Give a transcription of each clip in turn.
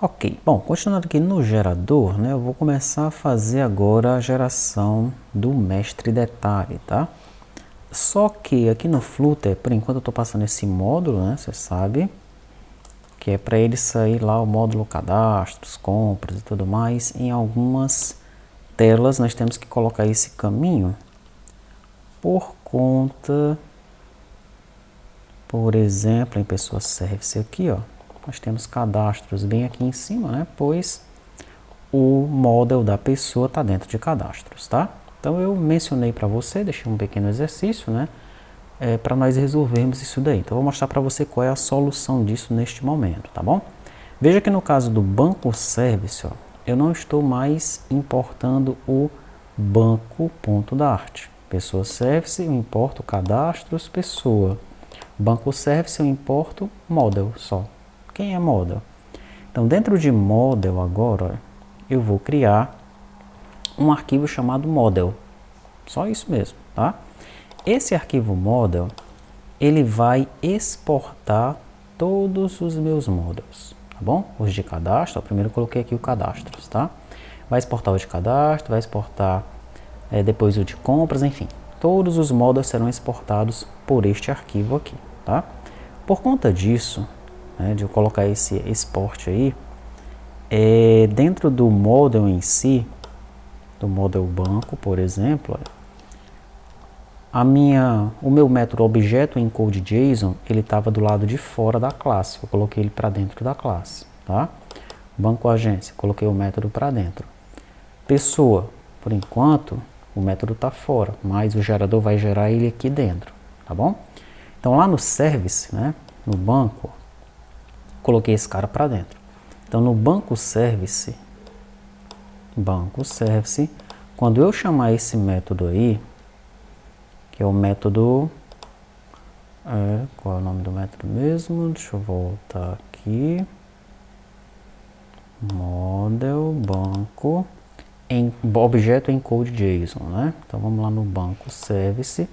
Ok, bom, continuando aqui no gerador, né, eu vou começar a fazer agora a geração do mestre detalhe, tá? Só que aqui no Flutter, por enquanto eu estou passando esse módulo, né, você sabe, que é para ele sair lá o módulo cadastros, compras e tudo mais. Em algumas telas nós temos que colocar esse caminho por conta, por exemplo, em pessoa service aqui, ó, nós temos cadastros bem aqui em cima, né, pois o model da pessoa está dentro de cadastros, tá? Então eu mencionei para você, deixei um pequeno exercício, né? Para nós resolvermos isso daí. Então eu vou mostrar para você qual é a solução disso neste momento, tá bom? Veja que no caso do banco service, ó, eu não estou mais importando o banco.dart. Pessoa service, eu importo cadastros, pessoa. Banco service, eu importo model só. Quem é model? Então dentro de model agora, ó, eu vou criar um arquivo chamado model, só isso mesmo, tá? Esse arquivo model, ele vai exportar todos os meus models, tá bom? Os de cadastro, ó, primeiro eu coloquei aqui o cadastros, tá? Vai exportar o de cadastro, vai exportar depois o de compras, enfim. Todos os models serão exportados por este arquivo aqui, tá? Por conta disso, né, de eu colocar esse export aí, dentro do model em si, do model banco, por exemplo, o meu método objeto encode JSON, ele estava do lado de fora da classe, eu coloquei ele para dentro da classe, tá? Banco agência, coloquei o método para dentro. Pessoa, por enquanto, o método está fora, mas o gerador vai gerar ele aqui dentro, tá bom? Então lá no service, né, no banco, coloquei esse cara para dentro. Então no banco service, quando eu chamar esse método aí, que é o método, qual é o nome do método mesmo? Deixa eu voltar aqui, model, banco, objeto encode JSON, né? Então vamos lá no banco service,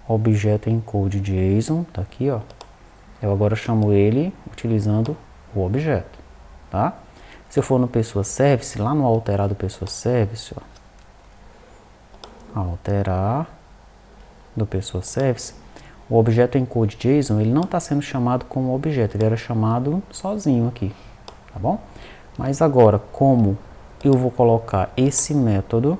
objeto encode JSON, tá aqui, ó. Eu agora chamo ele utilizando o objeto, tá? Se eu for no pessoa service, lá no alterar do pessoa service, ó, alterar do pessoa service, o objeto encode JSON, ele não está sendo chamado como objeto, ele era chamado sozinho aqui, tá bom? Mas agora, como eu vou colocar esse método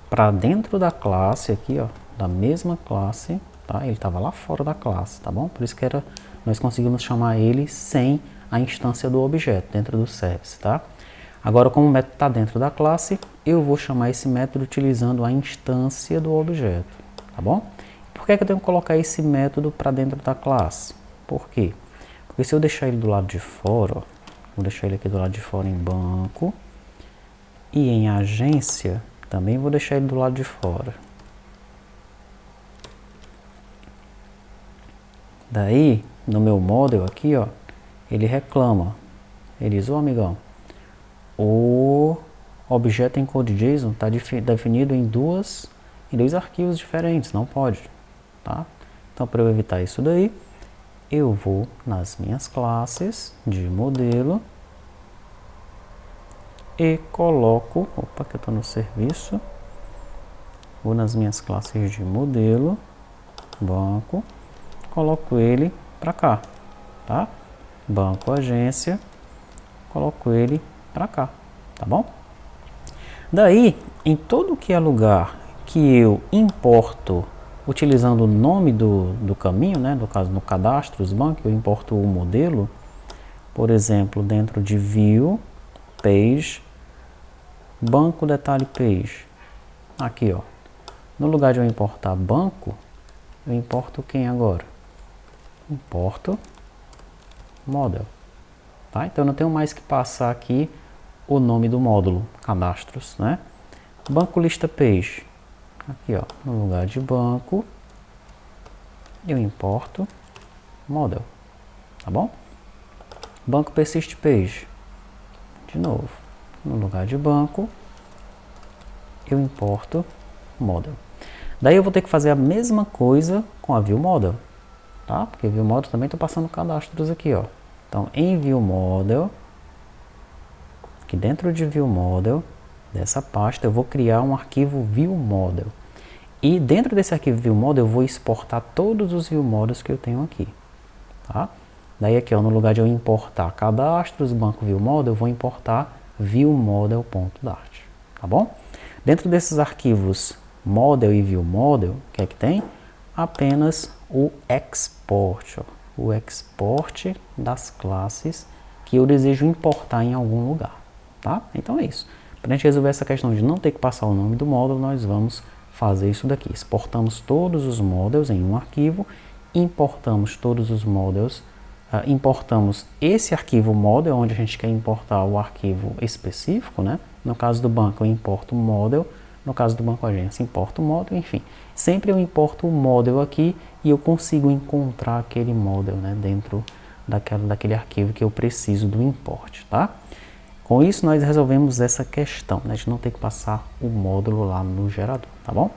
para dentro da classe aqui, ó, da mesma classe, tá? Ele estava lá fora da classe, tá bom? Por isso que nós conseguimos chamar ele sem a instância do objeto dentro do service, tá? Agora, como o método está dentro da classe, eu vou chamar esse método utilizando a instância do objeto, tá bom? Por que eu tenho que colocar esse método para dentro da classe? Por quê? Porque se eu deixar ele do lado de fora, ó, vou deixar ele aqui do lado de fora em banco, e em agência, também vou deixar ele do lado de fora. Daí, no meu model aqui, ó, ele reclama, ele diz, ô amigão, o objeto encode JSON está definido em dois arquivos diferentes, não pode, tá? Então, para eu evitar isso daí, eu vou nas minhas classes de modelo e coloco, opa, que eu estou no serviço, vou nas minhas classes de modelo, banco, coloco ele para cá, tá? Banco agência, coloco ele para cá, tá bom? Daí, em todo que é lugar que eu importo, utilizando o nome do caminho, né, no caso no cadastros banco, eu importo o modelo, por exemplo, dentro de view, page, banco detalhe page, aqui ó, no lugar de eu importar banco, eu importo quem agora? Importo model, tá? Então eu não tenho mais que passar aqui o nome do módulo, cadastros, né? Banco lista page, aqui ó, no lugar de banco, eu importo model, tá bom? Banco persist page, de novo, no lugar de banco, eu importo model. Daí eu vou ter que fazer a mesma coisa com a view model, tá? Porque view model também estou passando cadastros aqui, ó, Então, em ViewModel, aqui dentro de ViewModel, dessa pasta, eu vou criar um arquivo ViewModel. E dentro desse arquivo ViewModel, eu vou exportar todos os ViewModels que eu tenho aqui. Tá? Daí aqui, ó, no lugar de eu importar cadastros, banco ViewModel, eu vou importar ViewModel.dart. Tá bom? Dentro desses arquivos Model e ViewModel, o que é que tem? Apenas o export, ó, o export das classes que eu desejo importar em algum lugar, tá? Então é isso. Para a gente resolver essa questão de não ter que passar o nome do módulo, nós vamos fazer isso daqui. Exportamos todos os models em um arquivo, importamos todos os models, importamos esse arquivo model, onde a gente quer importar o arquivo específico, né? No caso do banco eu importo o model, no caso do banco agência importo o model, enfim. Sempre eu importo o model aqui e eu consigo encontrar aquele model, né, dentro daquele arquivo que eu preciso do import, tá? Com isso nós resolvemos essa questão, né, de não ter que passar o módulo lá no gerador, tá bom?